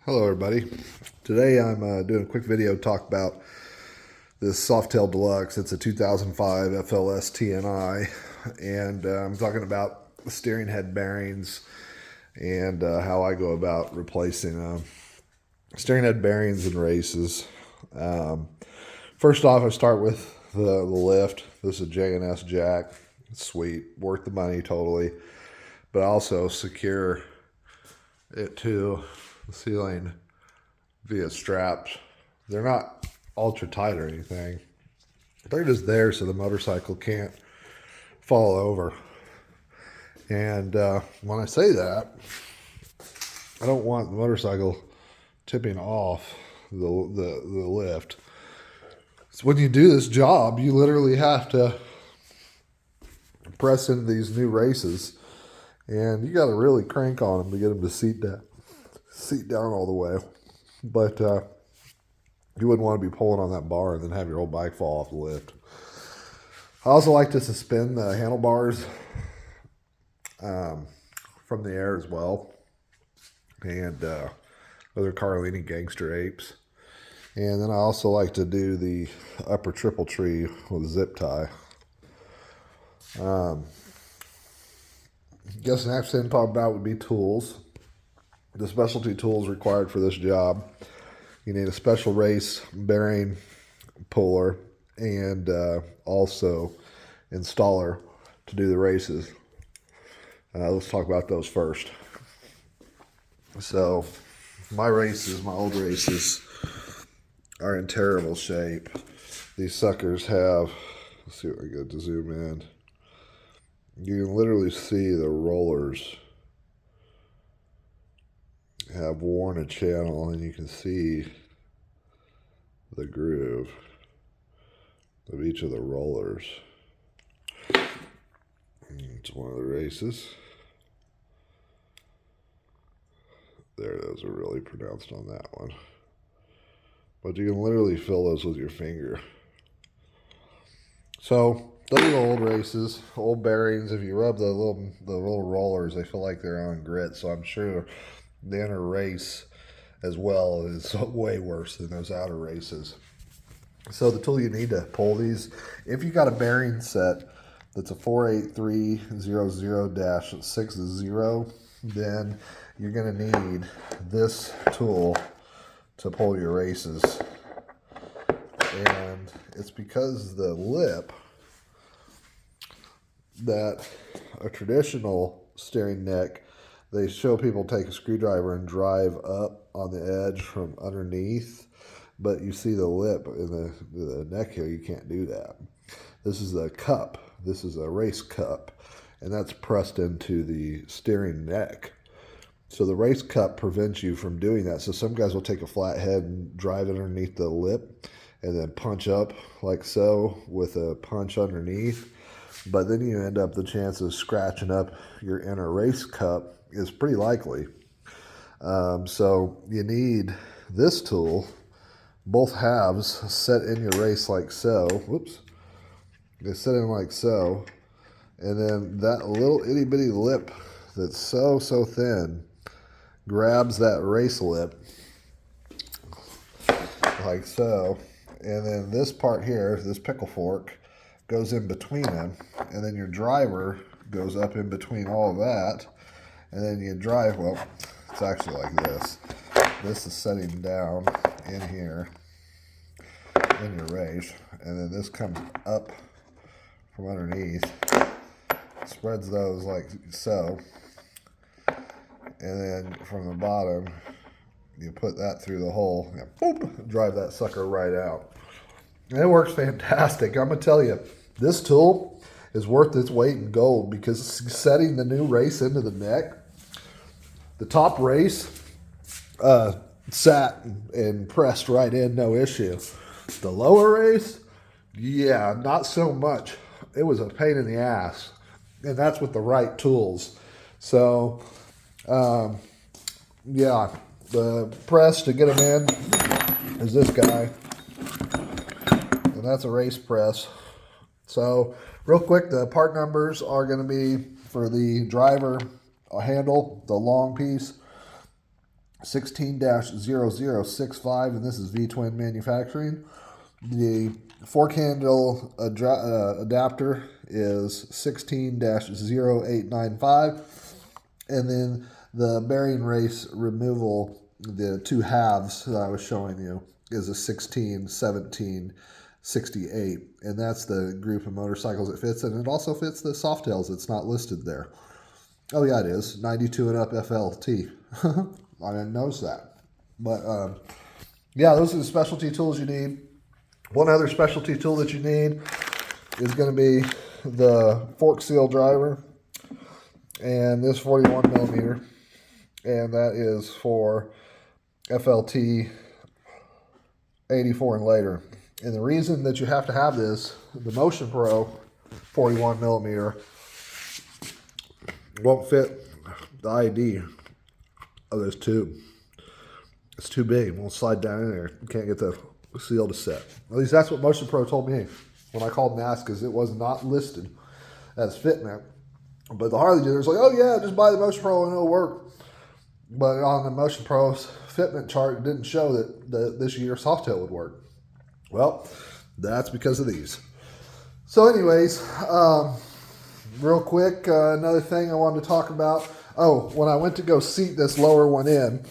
Hello everybody. Today I'm doing a quick video to talk about this Softail Deluxe. It's a 2005 FLSTNI, and I'm talking about the steering head bearings and how I go about replacing steering head bearings in races. First off, I start with the lift. This is a J&S jack. It's sweet, worth the money totally, but I also secure it to the ceiling via straps. They're not ultra tight or anything. They're just there so the motorcycle can't fall over. And when I say that, I don't want the motorcycle tipping off the lift. So when you do this job, you literally have to press into these new races, and you got to really crank on them to get them to seat down all the way. But you wouldn't want to be pulling on that bar and then have your whole bike fall off the lift. I also like to suspend the handlebars from the air as well. And those are Carlini Gangster Apes. And then I also like to do the upper triple tree with a zip tie. Guess the next thing to talk about would be tools. The specialty tools required for this job. You need a special race bearing puller and also installer to do the races. Let's talk about those first. So my old races, are in terrible shape. These suckers have, let's see what I get to zoom in. You can literally see the rollers have worn a channel, and you can see the groove of each of the rollers. It's one of the races. There, those are really pronounced on that one. But you can literally feel those with your finger. So those are the old races, old bearings. If you rub the little rollers, they feel like they're on grit. So I'm sure the inner race as well is way worse than those outer races. So the tool you need to pull these, if you got a bearing set that's a 48300-60, then you're going to need this tool to pull your races. And it's because the lip that a traditional steering neck, they show people take a screwdriver and drive up on the edge from underneath, but you see the lip in the neck here, you can't do that. This is a cup. This is a race cup, and that's pressed into the steering neck. So the race cup prevents you from doing that. So some guys will take a flat head and drive it underneath the lip and then punch up like so with a punch underneath. But then you end up, the chance of scratching up your inner race cup is pretty likely. So you need this tool, both halves set in your race like so. Whoops. They set in like so. And then that little itty bitty lip that's so thin grabs that race lip like so. And then this part here, this pickle fork, goes in between them. And then your driver goes up in between all of that. And then you drive, well, it's actually like this. This is setting down in here in your race. And then this comes up from underneath, spreads those like so. And then from the bottom, you put that through the hole, and boop, drive that sucker right out. And it works fantastic. I'm going to tell you, this tool is worth its weight in gold, because setting the new race into the neck, the top race sat and pressed right in, no issue. The lower race, yeah, not so much. It was a pain in the ass, and that's with the right tools. So, yeah, the press to get them in is this guy, and that's a race press. So real quick, the part numbers are going to be for the driver handle, the long piece, 16-0065, and this is V-Twin Manufacturing. The fork handle adapter is 16-0895, and then the bearing race removal, the two halves that I was showing you, is a 16-1768, and that's the group of motorcycles it fits, and it also fits the Softails. It's not listed there. Oh yeah, it is 92 and up FLT. I didn't notice that, but yeah, those are the specialty tools you need. One other specialty tool that you need is going to be the fork seal driver, and this 41 millimeter, and that is for FLT 84 and later. And the reason that you have to have this, the Motion Pro 41 millimeter won't fit the ID of this tube. It's too big. It won't slide down in there. You can't get the seal to set. At least that's what Motion Pro told me when I called and asked, because it was not listed as fitment. But the Harley dealer's like, oh yeah, just buy the Motion Pro and it'll work. But on the Motion Pro's fitment chart, it didn't show that this year Softail would work. Well, that's because of these. So anyways, real quick, another thing I wanted to talk about. Oh, when I went to go seat this lower one in,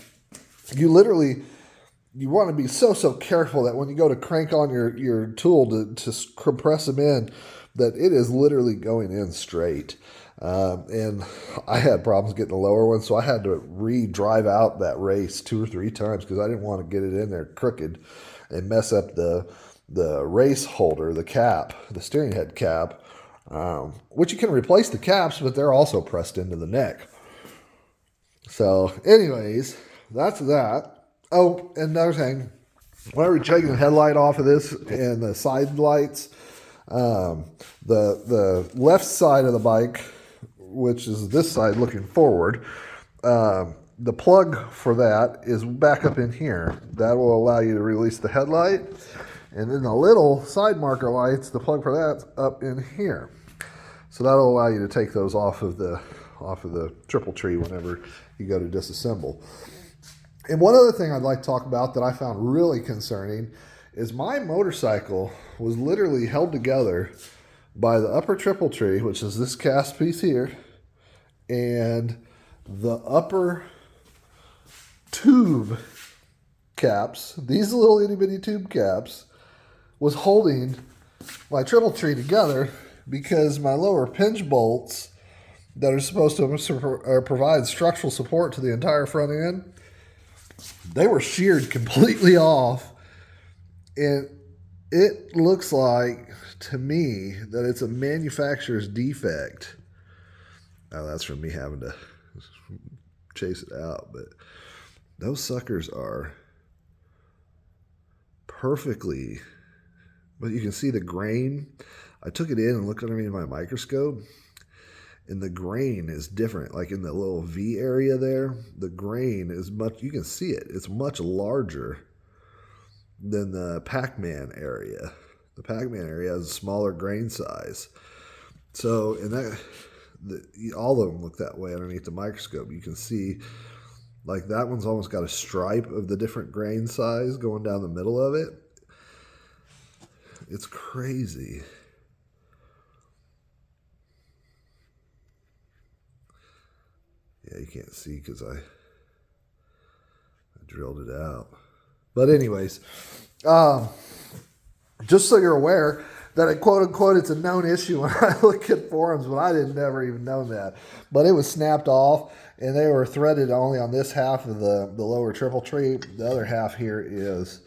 you want to be so careful that when you go to crank on your tool to compress them in, that it is literally going in straight. And I had problems getting the lower one, so I had to re-drive out that race 2 or 3 times because I didn't want to get it in there crooked and mess up the race holder, the cap, the steering head cap, which you can replace the caps, but they're also pressed into the neck. So anyways, that's that. Oh, another thing, whenever you're taking the headlight off of this and the side lights, the left side of the bike, which is this side looking forward, the plug for that is back up in here. That will allow you to release the headlight. And then the little side marker lights, the plug for that's up in here. So that'll allow you to take those off of the triple tree whenever you go to disassemble. And one other thing I'd like to talk about that I found really concerning is my motorcycle was literally held together by the upper triple tree, which is this cast piece here, and the upper tube caps, these little itty bitty tube caps, was holding my triple tree together because my lower pinch bolts that are supposed to provide structural support to the entire front end, they were sheared completely off. And it looks like, to me, that it's a manufacturer's defect. Now, that's from me having to chase it out, but those suckers are perfectly, but you can see the grain. I took it in and looked underneath my microscope, and the grain is different. Like in the little V area there, the grain is much, you can see it. It's much larger than the Pac-Man area. The Pac-Man area has a smaller grain size. So, and that, all of them look that way underneath the microscope. You can see, like, that one's almost got a stripe of the different grain size going down the middle of it. It's crazy. Yeah, you can't see because I drilled it out. But anyways, just so you're aware that quote unquote it's a known issue when I look at forums, but I didn't never even know that. But it was snapped off, and they were threaded only on this half of the lower triple tree. The other half here is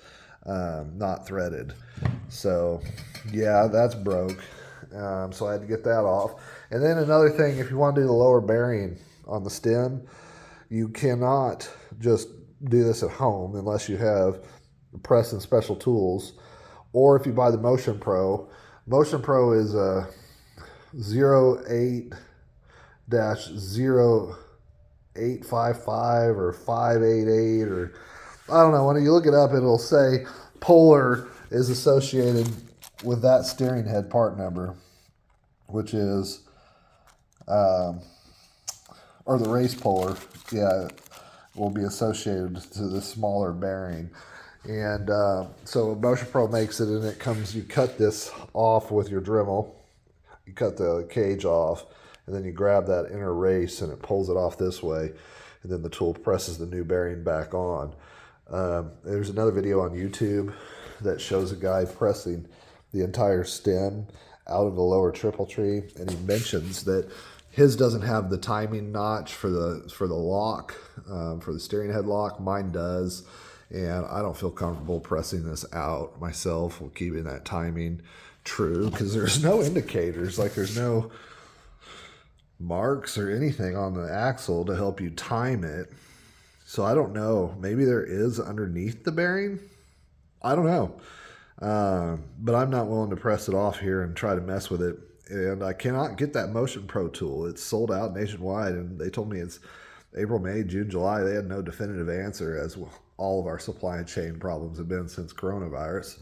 not threaded. So yeah, that's broke. So I had to get that off. And then another thing, if you want to do the lower bearing on the stem, you cannot just do this at home unless you have press and special tools, or if you buy the Motion Pro. Motion Pro is a 08-0855 or 588, or I don't know. When you look it up, it'll say Polar is associated with that steering head part number, which is or the race Polar, yeah, will be associated to the smaller bearing. And so Motion Pro makes it, and it comes, you cut this off with your Dremel. You cut the cage off, and then you grab that inner race, and it pulls it off this way, and then the tool presses the new bearing back on. There's another video on YouTube that shows a guy pressing the entire stem out of the lower triple tree, and he mentions that his doesn't have the timing notch for the lock, for the steering head lock. Mine does, and I don't feel comfortable pressing this out myself with keeping that timing true, because there's no indicators, like there's no marks or anything on the axle to help you time it. So I don't know, maybe there is underneath the bearing, I don't know. But I'm not willing to press it off here and try to mess with it. And I cannot get that Motion Pro tool. It's sold out nationwide, and they told me it's April, May, June, July. They had no definitive answer, as all of our supply chain problems have been since coronavirus.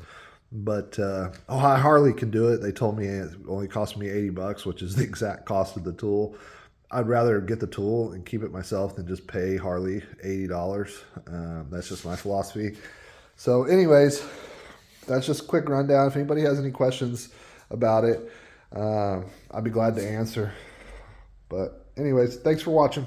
But Harley can do it. They told me it only cost me $80, which is the exact cost of the tool. I'd rather get the tool and keep it myself than just pay Harley $80. That's just my philosophy. So anyways, that's just a quick rundown. If anybody has any questions about it, I'd be glad to answer. But anyways, thanks for watching.